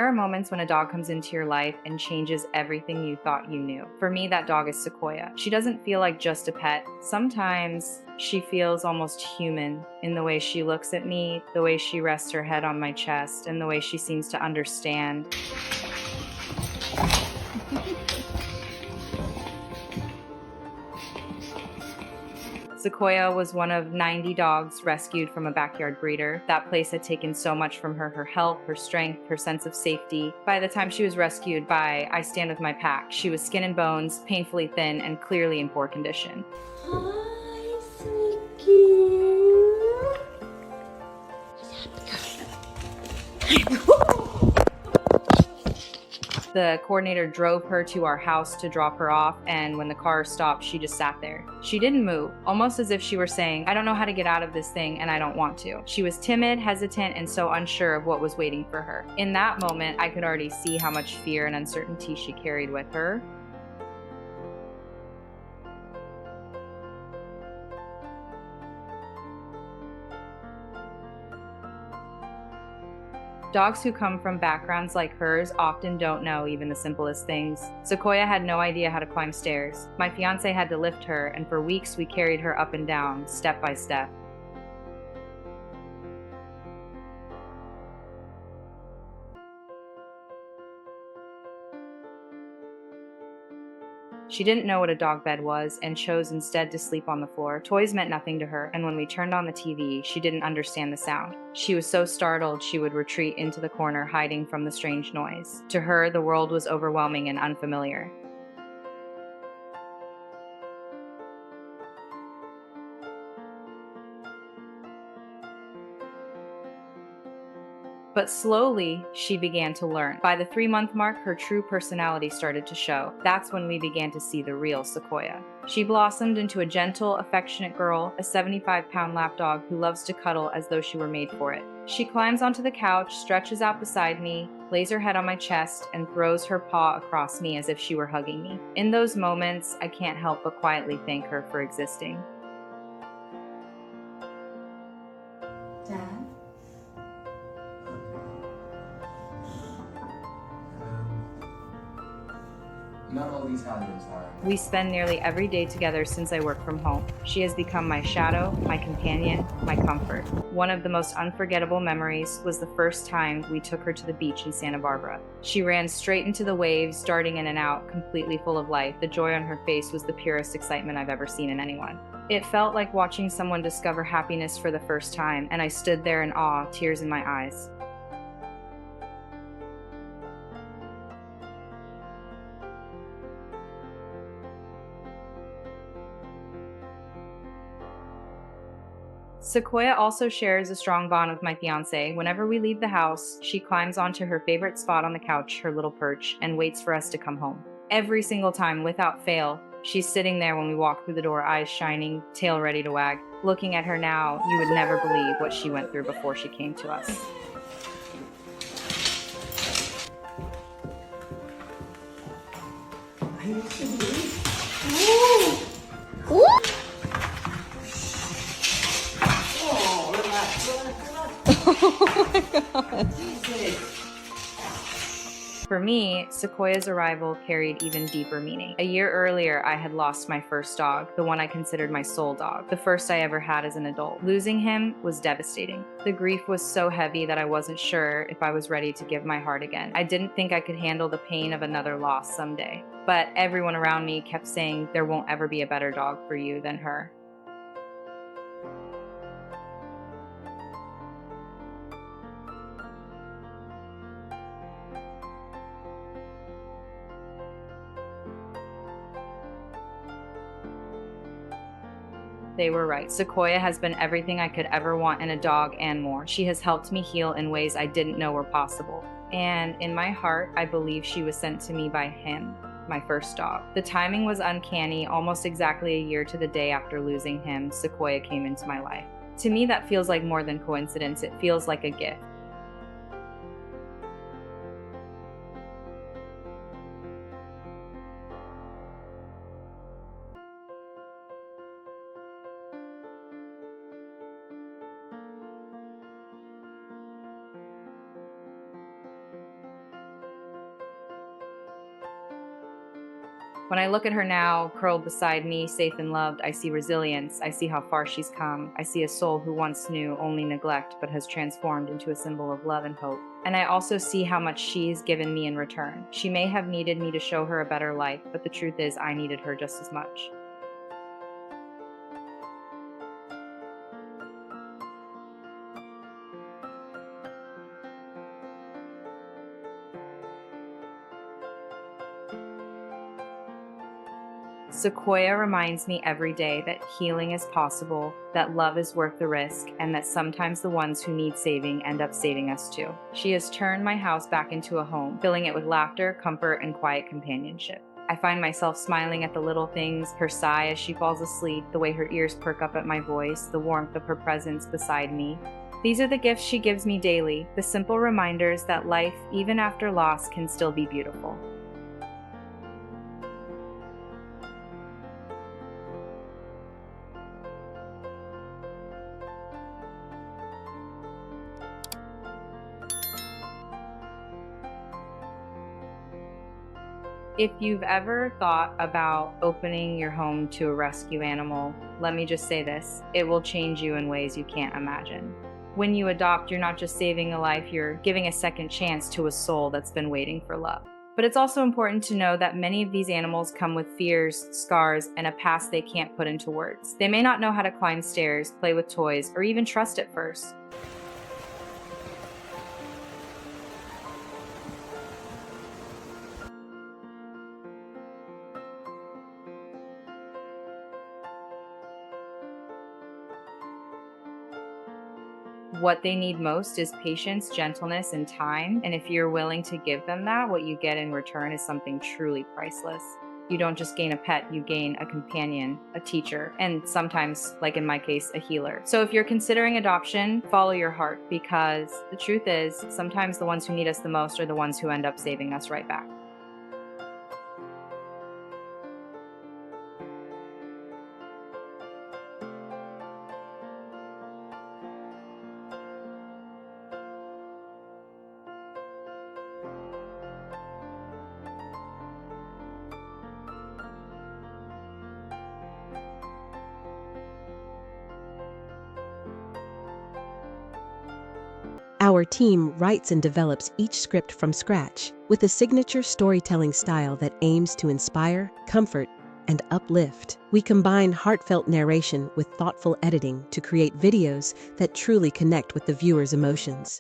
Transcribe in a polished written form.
There are moments when a dog comes into your life and changes everything you thought you knew. For me, that dog is Sequoia. She doesn't feel like just a pet. Sometimes she feels almost human in the way she looks at me, the way she rests her head on my chest, and the way she seems to understand. Sequoia was one of 90 dogs rescued from a backyard breeder. That place had taken so much from her health, her strength, her sense of safety. By the time she was rescued by I Stand With My Pack, she was skin and bones, painfully thin, and clearly in poor condition. Hi, Sequoia. The coordinator drove her to our house to drop her off, and when the car stopped, she just sat there. She didn't move, almost as if she were saying, I don't know how to get out of this thing and I don't want to. She was timid, hesitant, and so unsure of what was waiting for her. In that moment, I could already see how much fear and uncertainty she carried with her. Dogs who come from backgrounds like hers often don't know even the simplest things. Sequoia had no idea how to climb stairs. My fiance had to lift her, and for weeks we carried her up and down, step by step. She didn't know what a dog bed was and chose instead to sleep on the floor. Toys meant nothing to her, and when we turned on the TV, she didn't understand the sound. She was so startled she would retreat into the corner, hiding from the strange noise. To her, the world was overwhelming and unfamiliar. But slowly, she began to learn. By the 3-month mark, her true personality started to show. That's when we began to see the real Sequoia. She blossomed into a gentle, affectionate girl, a 75-pound lapdog who loves to cuddle as though she were made for it. She climbs onto the couch, stretches out beside me, lays her head on my chest, and throws her paw across me as if she were hugging me. In those moments, I can't help but quietly thank her for existing. Dad? Not all these Italians are. We spend nearly every day together since I work from home. She has become my shadow, my companion, my comfort. One of the most unforgettable memories was the first time we took her to the beach in Santa Barbara. She ran straight into the waves, darting in and out, completely full of life. The joy on her face was the purest excitement I've ever seen in anyone. It felt like watching someone discover happiness for the first time, and I stood there in awe, tears in my eyes. Sequoia also shares a strong bond with my fiance. Whenever we leave the house, she climbs onto her favorite spot on the couch, her little perch, and waits for us to come home. Every single time, without fail, she's sitting there when we walk through the door, eyes shining, tail ready to wag. Looking at her now, you would never believe what she went through before she came to us. For me, Sequoia's arrival carried even deeper meaning. A year earlier, I had lost my first dog, the one I considered my soul dog, the first I ever had as an adult. Losing him was devastating. The grief was so heavy that I wasn't sure if I was ready to give my heart again. I didn't think I could handle the pain of another loss someday. But everyone around me kept saying there won't ever be a better dog for you than her. They were right. Sequoia has been everything I could ever want in a dog and more. She has helped me heal in ways I didn't know were possible. And in my heart, I believe she was sent to me by him, my first dog. The timing was uncanny. Almost exactly a year to the day after losing him, Sequoia came into my life. To me, that feels like more than coincidence. It feels like a gift. When I look at her now, curled beside me, safe and loved, I see resilience. I see how far she's come. I see a soul who once knew only neglect but has transformed into a symbol of love and hope. And I also see how much she's given me in return. She may have needed me to show her a better life, but the truth is I needed her just as much. Sequoia reminds me every day that healing is possible, that love is worth the risk, and that sometimes the ones who need saving end up saving us too. She has turned my house back into a home, filling it with laughter, comfort, and quiet companionship. I find myself smiling at the little things, her sigh as she falls asleep, the way her ears perk up at my voice, the warmth of her presence beside me. These are the gifts she gives me daily, the simple reminders that life, even after loss, can still be beautiful. If you've ever thought about opening your home to a rescue animal, let me just say this, it will change you in ways you can't imagine. When you adopt, you're not just saving a life, you're giving a second chance to a soul that's been waiting for love. But it's also important to know that many of these animals come with fears, scars, and a past they can't put into words. They may not know how to climb stairs, play with toys, or even trust at first. What they need most is patience, gentleness, and time. And if you're willing to give them that, what you get in return is something truly priceless. You don't just gain a pet, you gain a companion, a teacher, and sometimes, like in my case, a healer. So if you're considering adoption, follow your heart, because the truth is, sometimes the ones who need us the most are the ones who end up saving us right back. Our team writes and develops each script from scratch with a signature storytelling style that aims to inspire, comfort, and uplift. We combine heartfelt narration with thoughtful editing to create videos that truly connect with the viewer's emotions.